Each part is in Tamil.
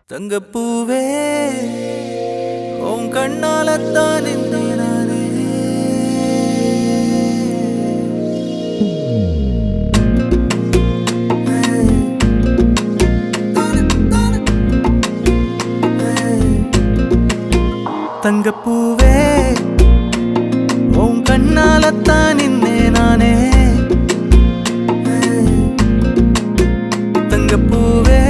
தங்கப்பூவே உன் கண்ணாலத்தான் நானே தங்கப்பூவே உன் கண்ணாலத்தான் நானே தங்கப்பூவே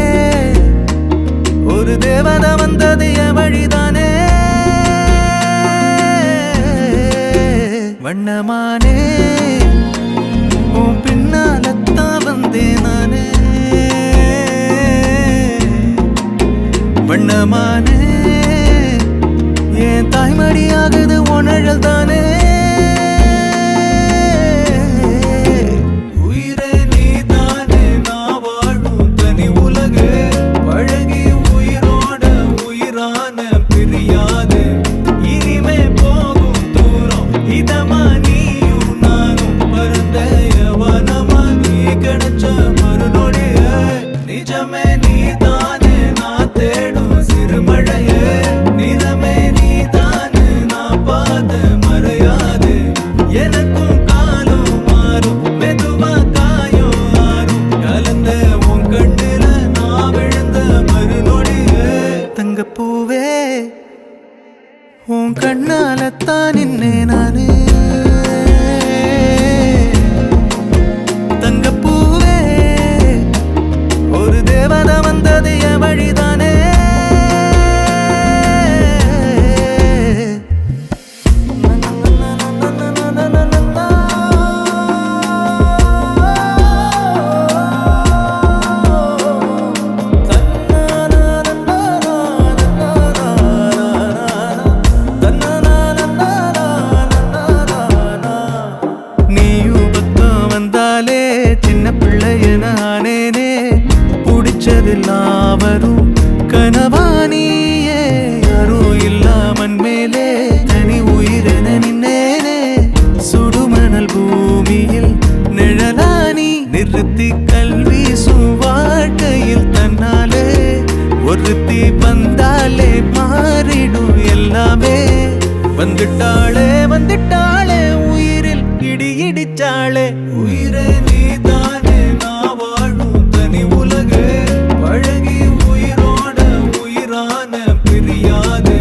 ஒரு தேவதை வந்தது என் வழிதானே வண்ணமானே உன் பின்னாலத்தான் வந்தேன் நானே வண்ணமானே என் தாய்மடியாகுது உணழல் தானே தங்கப்பூவே உன் கண்ணாலத்தான் நானே தங்கப்பூவே ஒரு தேவதை வந்தது என் வழிதானே வரும் கனவானியே யாரும் இல்லாமன் மேலே தனி உயிரென நின்னேனே சுடுமணல் பூமியில் நிழலானி நிறுத்தி கல்வி வாழ்க்கையில் தன்னாலே ஒருத்தி வந்தாலே மாறிடும் எல்லாமே வந்துட்டாளே வந்துட்டாளே உயிரில் இடி இடிச்சாளே உயிரே நீதானே நான் வாழும் தனி உலகு பழகி உயிரோட உயிரான பிரியாது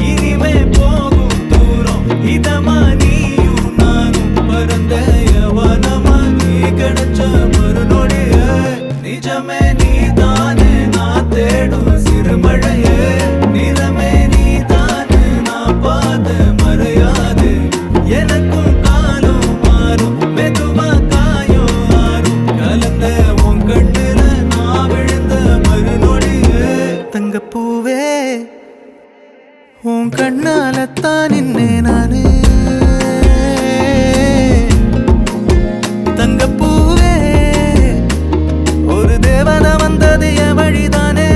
இனிமே போகும் தூரம் இதமா நீயும் நானும் பரந்த யவனமா நீ கிடைச்ச மறுநொடிய நிஜமே நீதானு நான் தேடும் சிறுமழையே நிறமே நீதானு நான் பார்த்த மறையாது எனக்கும் காலம் மாறும் மெதுவா காயம் ஆறும் கலந்த உன் கண்ணுல நான் விழுந்த மறுநொடியே தங்கப்பூவே உன் கண்ணாலத்தான் நின்னே நானு தங்கப்பூவே ஒரு தேவதை வந்தது என் வழிதானே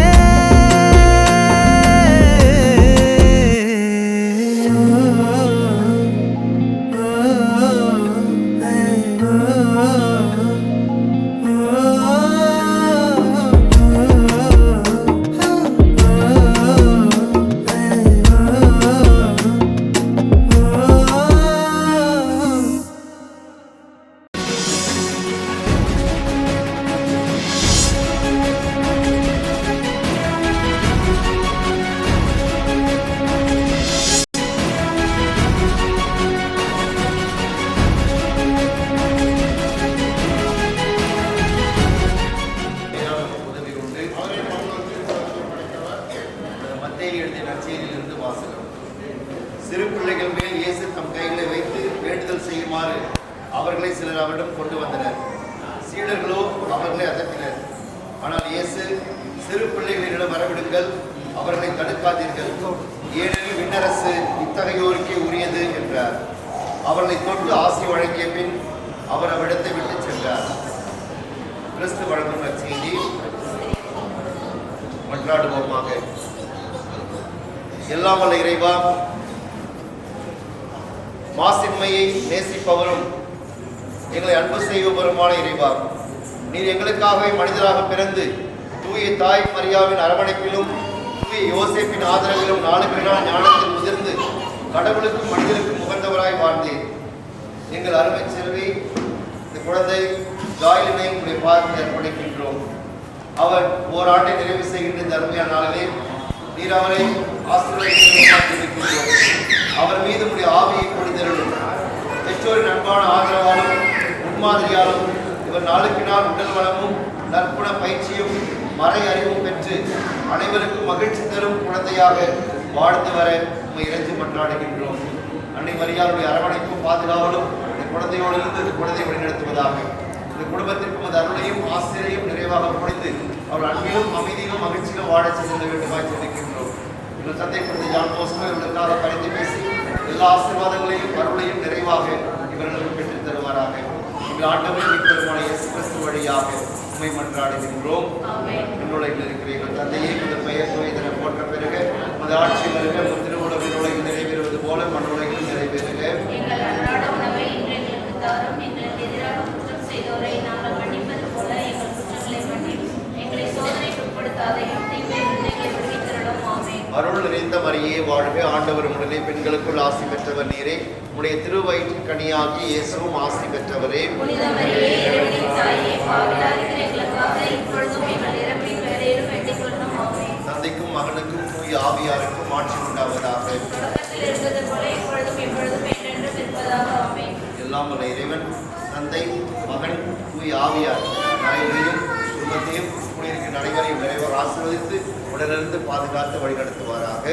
சிறு பிள்ளைகள் மேல் இயேசு தம் கைகளை வைத்து வேண்டுதல் செய்யுமாறு அவர்களை சிலர் அவரிடம் கொண்டு வந்தனர். சீடர்களோ அவர்களை அதட்டினர். ஆனால் இயேசு, சிறு பிள்ளைகளிடம் வரவிடுங்கள், அவர்களை தடுக்காதீர்கள், ஏனெனில் விண்ணரசு இத்தகையோருக்கே உரியது என்றார். அவர்களை தொட்டு ஆசி வழங்கிய பின் அவர் அவ்விடத்தை விட்டு சென்றார். கிறிஸ்து வழங்கும் நற்செய்தி. மன்றாடுவோமாக. எல்லாம் வல்ல இறைவா, மாசின்மையை நேசிப்பவரும் எங்களை அன்பு செய்பவருமான இறைவா, நீர் எங்களுக்காகவே மனிதராக பிறந்து தூய தாய் மரியாவின் அரவணைப்பிலும் தூய யோசேப்பின் ஆதரவிலும் நாளுக்கு நாள் ஞானத்தில் முதிர்ந்து கடவுளுக்கும் மனிதருக்கும் உகந்தவராய் வாழ்ந்தேன். எங்கள் அருமை செல்வி இந்த குழந்தை ஜாயிலினை உங்களுடைய பாதத்தில் அர்ப்பணிக்கின்றோம். அவர் ஓராண்டை நிறைவு செய்கின்ற இந்த அருமையான நாளிலே நீர் அவரை ஆசீர்வதிக்கின்றோம். அவர் மீது உடைய ஆவியை கொடுத்தருளும். பெற்றோரின் அன்பான ஆதரவாலும் முன்மாதிரியாலும் இவர் நாளுக்கு நாள் உடல் வளமும் நற்குண பயிற்சியும் மறை அறிவும் பெற்று அனைவருக்கும் மகிழ்ச்சி தரும் குழந்தையாக வாழ்ந்து வர உண்மை இறைஞ்சி மன்றாடுகின்றோம். அன்னை மரியாளுடைய அரவணைப்பும் பாதுகாவலும் இந்த குழந்தையோடு இருந்து இந்த குழந்தையை வழிநடத்துவதாக. இந்த குடும்பத்திற்கும் அந்த அருளையும் ஆசிரியையும் நிறைவாக புரிந்து அவர் அன்பிலும் அமைதியிலும் மகிழ்ச்சியிலும் வாழ செய்ய வேண்டுமாய் தெரிவிக்கின்றோம். எங்கள் தந்தை குழந்தை ஜான் போஸ்கோ இவர்களுக்காக பரிந்து பேசி எல்லா ஆசீர்வாதங்களையும் அருளையும் நிறைவாக இவர்களுக்கு பெற்றுத் தருவாராக. எங்கள் ஆண்டவரின் இப்பெருமான இயேசு கிறிஸ்து வழியாக உண்மை மன்றாடுகின்றோம். என்னுடைய இருக்கிற எங்கள் தந்தையை இந்த பெயர் தூயதென போற்ற பெருக அந்த ஆட்சி வருக திருவுலகினோடு நிறைவேறுவது போல மண்ணுலகிலும் நிறைவேறுக. அருள் நிறைந்த மரியே வாழ்க, ஆண்டவர் உடனே பெண்களுக்குள் ஆசி பெற்றவர் நீரே, உடைய திருவயிற்றின் கனியாகி இயேசுவும் ஆசி பெற்றவரே. தந்தைக்கும் மகனுக்கும் தூய ஆவியாருக்கும் ஆட்சி உண்டாவதாக. எல்லாம் வல்ல இறைவன் தந்தை, மகன், தூய ஆவியார் நாயகரையும் குடும்பத்தையும் குடியிருக்கிற அனைவரையும் நிறைவாக ஆசீர்வதித்து உடனிருந்து பாதுகாத்து வழிநடத்துவாராக.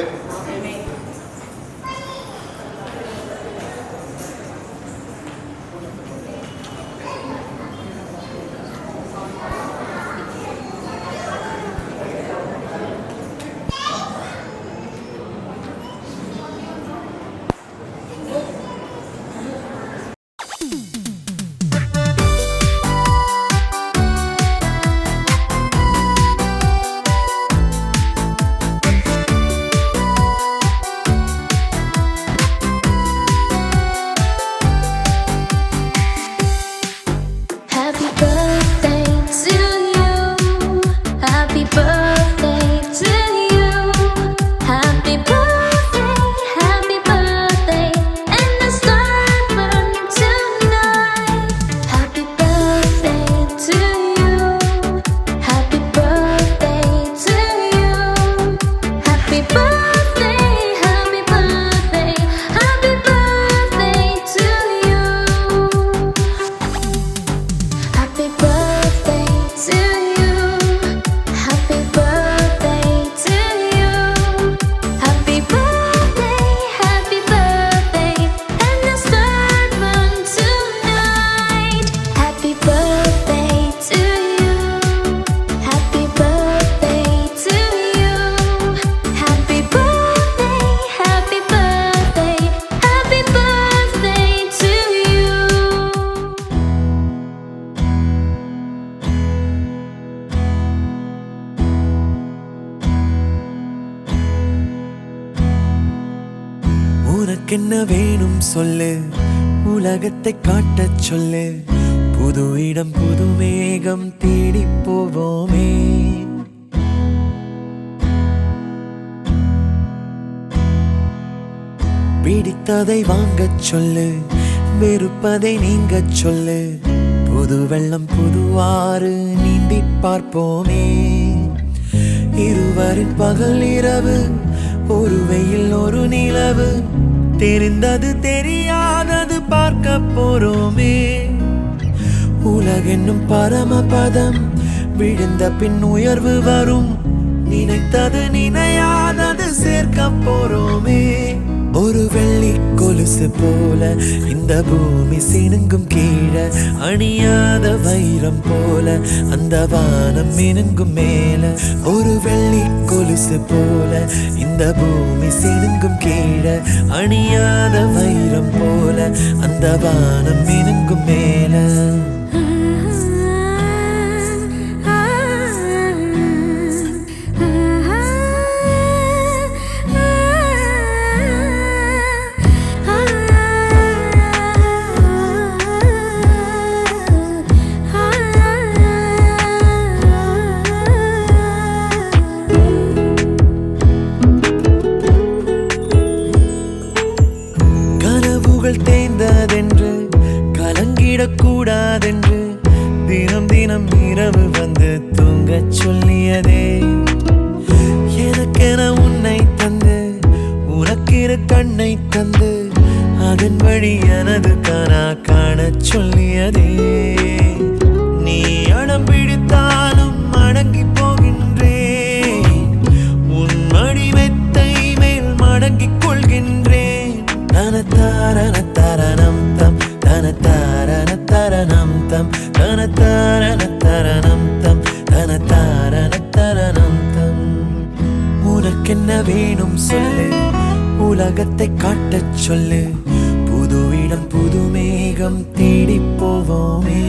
உனக்கென்ன வேணும் சொல்லு, உலகத்தை காட்டச் சொல்லு. புது இடம் புது மேகம் தேடி போவோமே. பிடித்ததை வாங்கச் சொல்லு, வெறுப்பதை நீங்கச் சொல்லு. புது வெள்ளம் புதுவாறு நீந்தி பார்ப்போமே. இருவரின் பகல் இரவு, ஒரு வெயில் ஒரு நிலவு. தெரிந்தது தெரியாதது பார்க்க போறோமே. உலகென்னும் பரமபதம், விழுந்த பின் உயர்வு வரும். நினைத்தது நினையாதது சேர்க்க போறோமே. ஒரு வெள்ளி கொலுசு போல இந்த பூமி சினுங்கும் கீழே, அணியாத வைரம் போல அந்த வானம் மினுங்கும் மேல. ஒரு வெள்ளி கொலுசு போல இந்த பூமி சினுங்கும் கீழே, அணியாத வைரம் போல அந்த வானம் மினுங்கும் மேல. தேய்ந்ததென்று கலங்கிடக்கூடாதென்று தினம் தினம் இரவு வந்து தூங்கச் சொல்லியதே. எனக்கென உன்னை தந்து உனக்கிரு கண்ணை தந்து, அதன் வழி எனது கனா காணச் சொல்லியதே. நீ அடம் பிடித்தாலும் அடங்கி போகின்றேன், உன் மடி மெத்தை மேல் மடங்கிக் கொள்கின்றேன். தனத்தாரண தரணம் தம், தனத்தாரண தரணம் தம், தனத்தாரண தரணம் தம், தனத்தாரண தரணம் தம். உனக்கென்ன வேணும் சொல்லு, உலகத்தை காட்டச் சொல்லு. புது இடம் புது மேகம் தேடி போவோமே.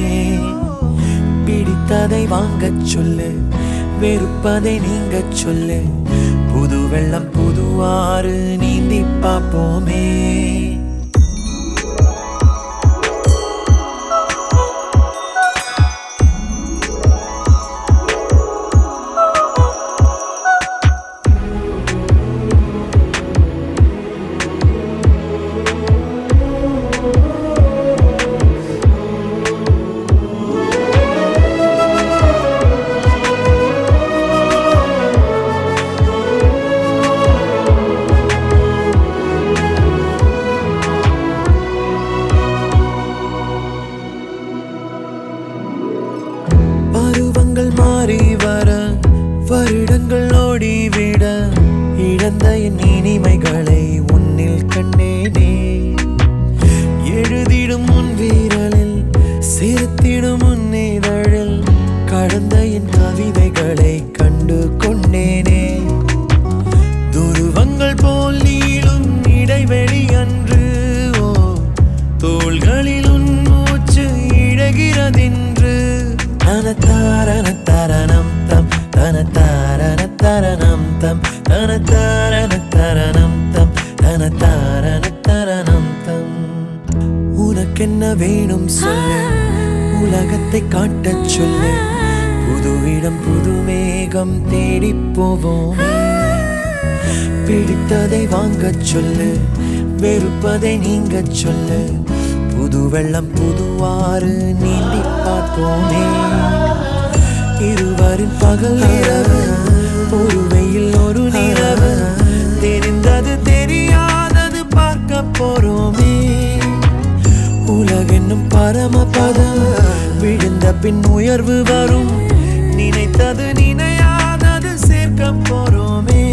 பிடித்ததை வாங்கச் சொல்லு, வெறுப்பதை நீங்கச் சொல்லு. புது வெள்ளம் புதுவாறு நீந்தி பார்ப்போமே. மாறி வர வருடங்கள் ஓடிவிட, இழந்த என் இனிமைகளை உன்னில் கண்டேனே. எழுதிடும் உன் வீரலில் சிரித்திடும் உன் இதழில், கடந்த என் கவிதைகளை கண்டு கொண்டேனே. துருவங்கள் போல் நீளும் இடைவெளி அன்று, ஓ தோள்களில் உன் மூச்சு இழகிறதென்று. தனத்தாரண தரணம் தம், தனத்தாரண தரணம் தம், தனத்தாரண தரணம் தம், தனத்தாரண தரணம் தம். உனக்கென்ன வேணும் சொல்லு, உலகத்தை காட்டச் சொல்லு. புது இடம் புது மேகம் தேடி போவோமே. பிடித்ததை வாங்கச் சொல்லு, வெறுப்பதை நீங்கச் சொல்லு. புது வெள்ளம் புதுவாறு நீந்தி பார்ப்போமே. இருவரின் பகல் இரவு, ஒரு வெயில் ஒரு நிலவு. தெரிந்தது தெரியாதது பார்க்க போறோமே. உலகென்னும் பரமபதம், விழுந்த பின் உயர்வு வரும். நினைத்தது நினையாதது சேர்க்க போறோமே.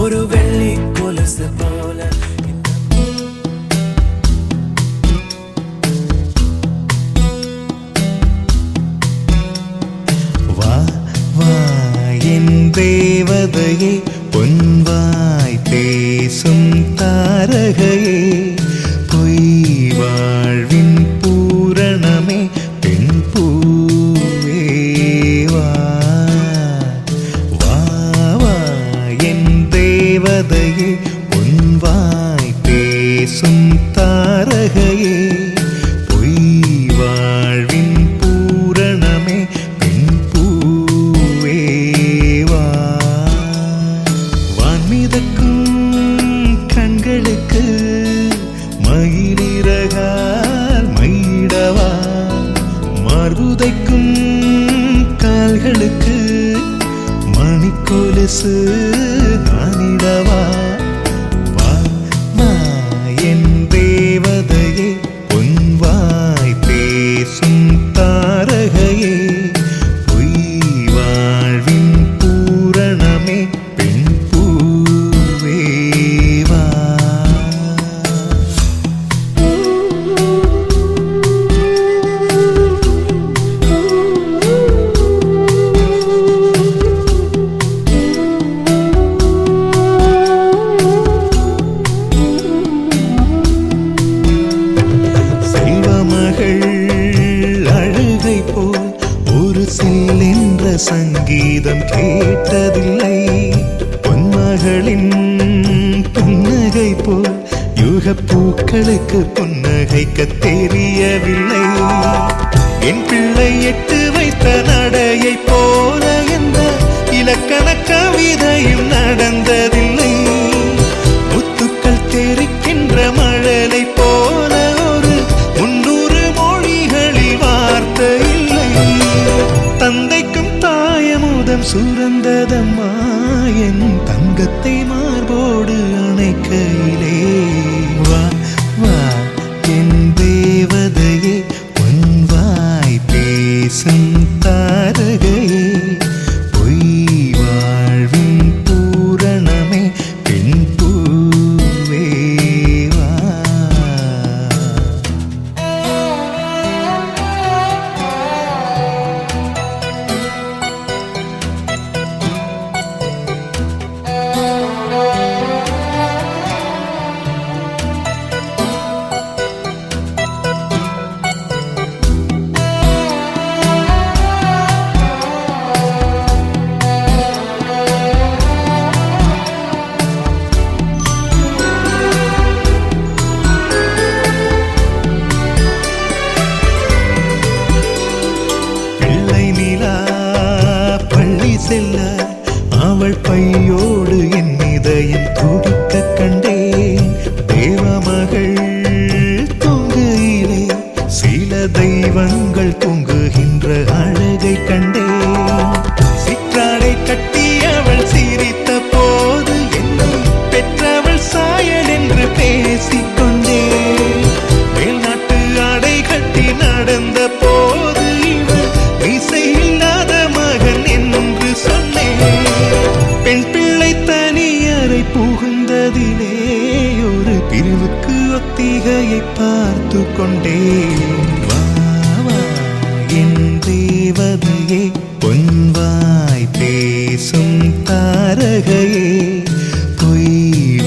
ஒரு வெள்ளி கொலுசு போல தேவதையே, பொன்வாய் பேசும் தாரகையே, பொய் வாழ்வின் பூரணமே, பெண் பூவேவா. வா வா என் தேவதையே, பொன்வாய் பேசும் கால்களுக்கு மணிக்கொலுசு நானிடவா? வா வா என் தேவதையே, பொன்வாய் பேசும் தாரகையே, பொய் வாழ்வின் பூரணமே, பெண் பூவே வா. அழுகை போல் ஒரு சில்லென்ற சங்கீதம் கேட்டதில்லை. பொன்மகளின் புன்னகை போல் யுக பூக்களுக்கு புன்னகைக்க தெரியவில்லை. என் பிள்ளை எட்டு வைத்த நடையை போல என்ற இலக்கண கவிதையும் நடந்ததில்லை. முத்துக்கள் தெரிக்கின்ற மழலை போல ஒரு 300 மொழிகளில் வார்த்தை இல்லை. தந்தைக்கும் தாயமுதம் சுரந்ததம்மா, என் தங்கத்தை மார்போடு அணைக்கையிலே. வா வா என் தேவதையே, பொன்வாய் பேசும் தாரகையே, பொய் வாழ்வின் பூரணமே, பெண் பூவே வா. பிள்ளை நிலா பள்ளி செல்ல அவள் பையோடு என் இதயம் துடிக்க கண்டேன். தேவமகள் தூங்குயிலே சில தெய்வங்கள் தூங்குகின்ற அழகை கண்டேன். சிற்றாடை கட்டி அவள் சிரித்த போது என்னை பெற்றவள் சாயல் என்று பேசிக்கொண்டேன். மேல்நாட்டு ஆடை கட்டி நடந்த போது இவள் இசையில்லாத மகன் என்று சொன்னேன். பெண் பிள்ளை தனியறை புகுந்ததிலே ஒரு பிரிவுக்கு ஒத்திகையை பார்த்து கொண்டேன். வா வா என் தேவதையே, பொன்வாய் பேசும் தாரகையே, பொய்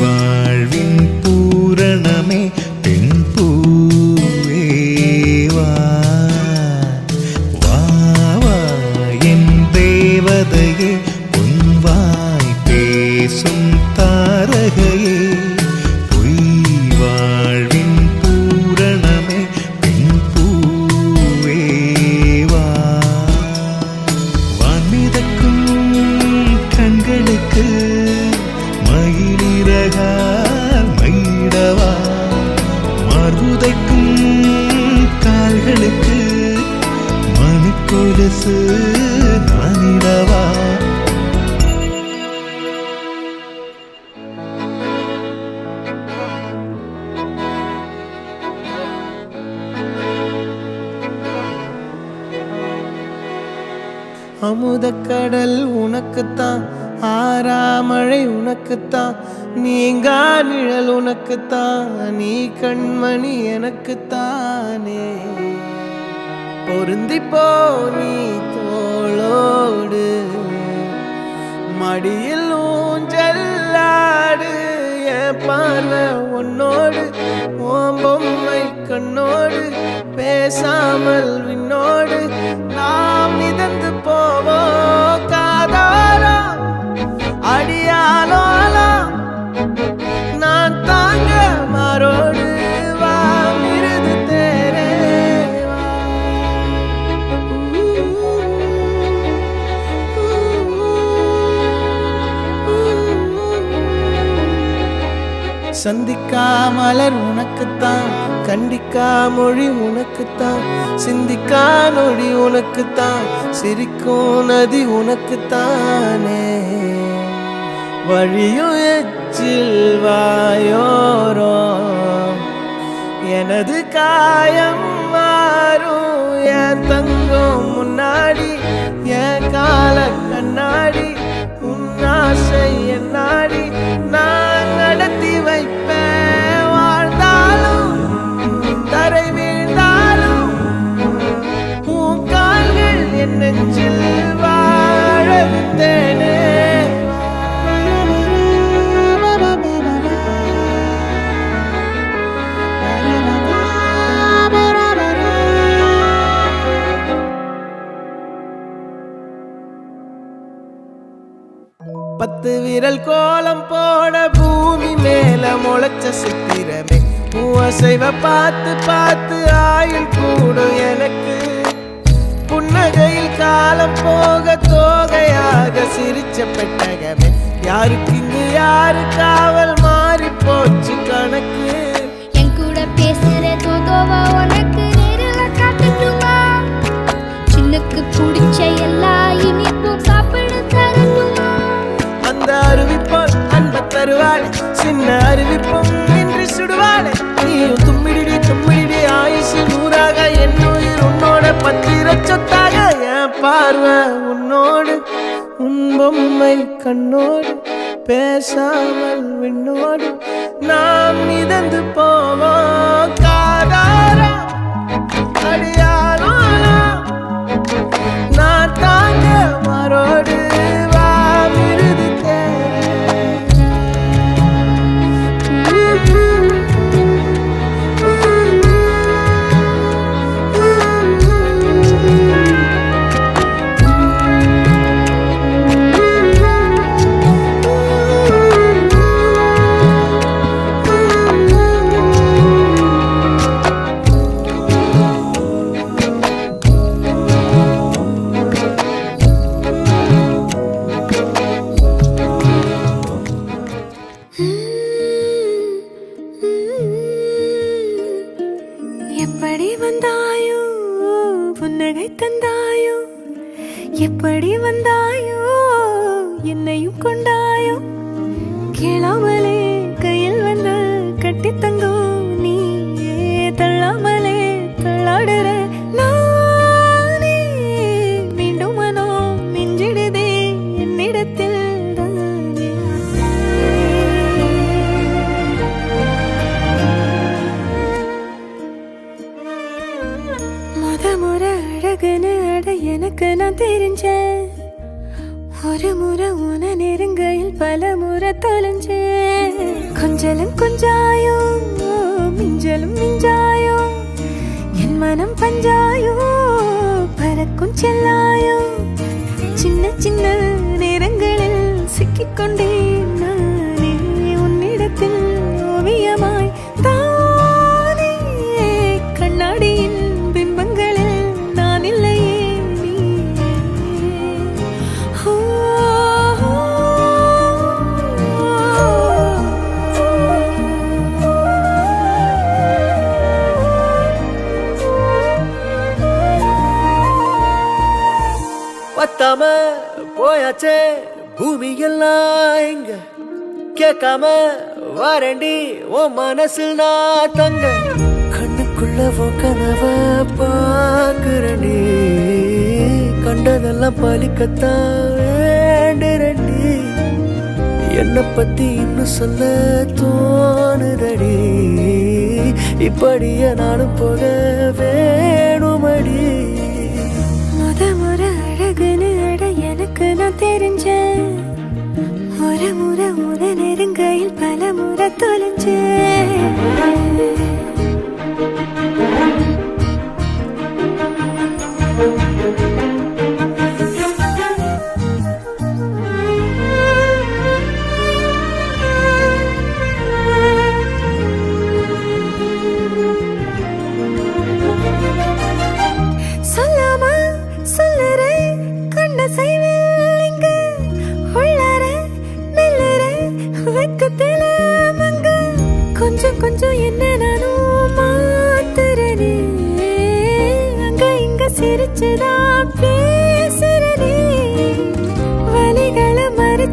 வாழ்வின் பூரணமே, பெண் பூவே வா. வா வா என் தேவதையே, பொன்வாய் பேசும் தாரகையே, பொய் வாழ்வின் பூரணமே, பெண் பூவே வா. வான்மிதக்கும் கண்களுக்கு மயிலிறகால் மயிடவா? மார்புதைக்கும் கால்களுக்கு மணிக்கொலுசு நானிடவா? அமுதக்கடல் உனக்குத்தான், ஆறாமழை உனக்குத்தான், நீங்கா நிழல் உனக்குத்தான், நீ கண்மணி எனக்குத்தானே. பொருந்திப்போ நீ தோளோடு, மடியில் ஊஞ்சல்லாடு, என் பார்வை உன்னோடு, ஓம் பொம்மை கண்ணோடு, பேசாமல் விண்ணோடு நாம் மிதந்து போவோம் காதாரா அடியாலோலா. நான் தாங்க மாறோடு வா மிருது தேரே வா. சந்திக்கா மலர் உனக்குத்தான், கண்டிக்கா மொழி உனக்குத்தான், சிந்திக்கா நொடி உனக்குத்தான், சிரிக்கும் நதி உனக்குத்தானே. வழியும் எச்சில் வாயோரம் எனது காயம் மாறும். என் தங்கம் முன்னாடி என் கால கண்ணாடி, உன் ஆசை என் நாடி நான் நடத்தி வைப்பேன். வாழ்ந்தாலும் தரை வீழ்ந்தாலும் உன் கால்கள் என் நெஞ்சில் வாழ விட்டேனே. பத்து விரல் கோலம் போட பூமி மேல முளைச்ச சித்திரமே, அசைவ பார்த்து பார்த்து ஆயுள் கூடும் எனக்கு. புன்னகையில் காலம் போக தோகையாக சிரிச்ச பெட்டகமே, யாருக்கு இங்கு யாரு காவல் மாறி போச்சு கணக்கு. என் கூட பேசுற தோதோவா உனக்கு நேரில் காட்டட்டுமா? சின்னுக்கு பிடிச்ச எல்லா இனிப்பும் சாப்பிட தரட்டுமா? அந்த அருவிப்போல் அன்ப தருவாளே, சின்ன அருவிப்பும் நின்று சுடுவாளே. நீயும் தும்மிடி தும்மிடி ஆயுசு நூறாக, என் உயிர் உன்னோட பத்திர சொத்தாக. என் பார்வை உன்னோடு, உன் பொம்மை கண்ணோடு, பேசாமல் விண்ணோடு நாம் மிதந்து போவோம். காதாரா அடியாலோ நான் தாங்க மரோடு எப்படி வந்தாயோ புன்னகை தந்தாயோ, எப்படி வந்தாயோ என்னையும் கொண்டாயோ. கேளாமலே கையில் வந்து கட்டி தங்கோ, நீ தள்ளாமலே தள்ளாடுற நானே. மீண்டும் மனோ மிஞ்சிடுதே என்னிடத்தில் தானே. முறை அழகுன்னு அட எனக்கு நான் தெரிஞ்சேன். ஒரு முறை உன நெருங்கையில் பல முறை தொலைஞ்சேன். கொஞ்சலும் கொஞ்சாயோ மிஞ்சலும் மிஞ்சாயோ, என் மனம் பஞ்சாயோ பறக்கும் செல்லாயோ. சின்ன சின்ன நேரங்களில் சிக்கிக்கொண்டேன் நானே உன்னிடத்தில் ஓவியமாய் தானே. கண்ணாடியின் பிம்பங்களில் நான் இல்லையே நீ. பத்தாம போயாச்சே பூமி எல்லாம் இங்க, கேட்காம வாரண்டி ஓ மனசில் நான் தங்க. கண்ணுக்குள்ள ஓ கனவ பாக்குறண்டி, கண்டதெல்லாம் பலிக்கத்தான் வேண்டுரண்டி. என்னை பத்தி இன்னும் சொல்ல தோணுதடி, இப்படியே நானும் போக வேணுமடி. முறை அழகுன்னு அட எனக்கு நான் தெரிஞ்சேன். ஒரு முறை உன நெருங்கையில் பல முறை தொலைஞ்சேன். கொஞ்சம் கொஞ்சம் என்ன நானும்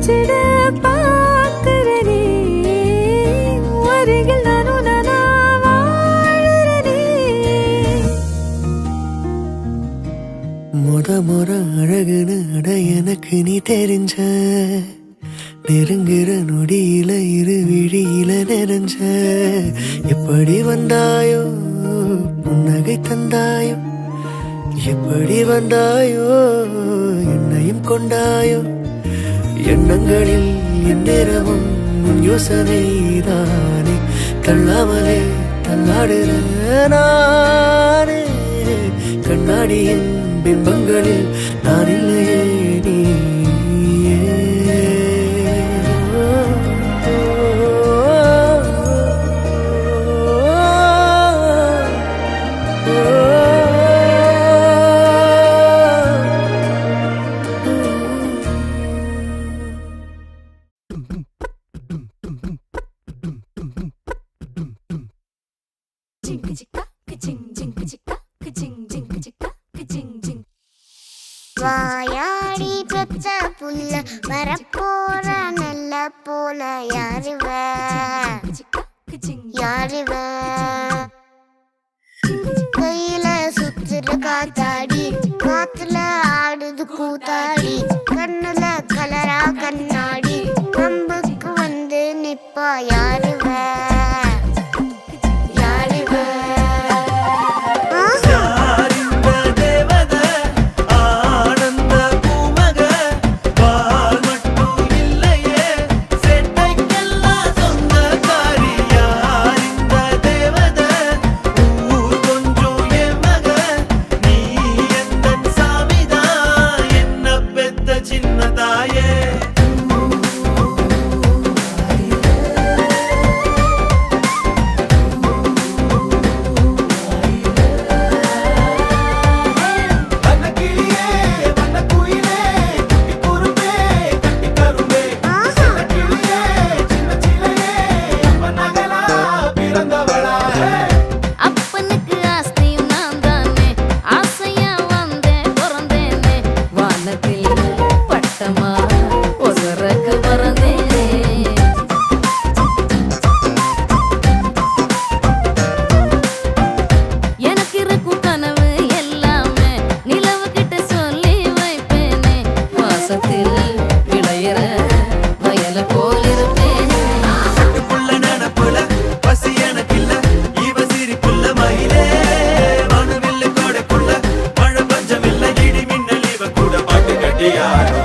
வச்சிட பார்க்கிறனே அருகில் நானும் நானா வாழறனே முற அழகுன்னு அட எனக்கு நீ தெரிஞ்ச நெருங்குற நொடியில இரு விழியில நிறைஞ்ச எப்படி வந்தாயோ புன்னகை தந்தாயோ எப்படி வந்தாயோ என்னையும் கொண்டாயோ எண்ணங்களில் எந்நேரமும் யோசனைதானே தள்ளாமலே தள்ளாடுற நானே கண்ணாடியின் பிம்பங்களில் நான் இல்லையே நீயே. வாயாடி பெத்த புள்ள வரப்போற நல்ல போல யாருவ கையில சுத்துற காத்தாடி காத்துல ஆடுது கூத்தாடி கண்ணுல கலரா கண்ணாடி கம்புக்கு வந்து நிப்பா யாருவ Yeah.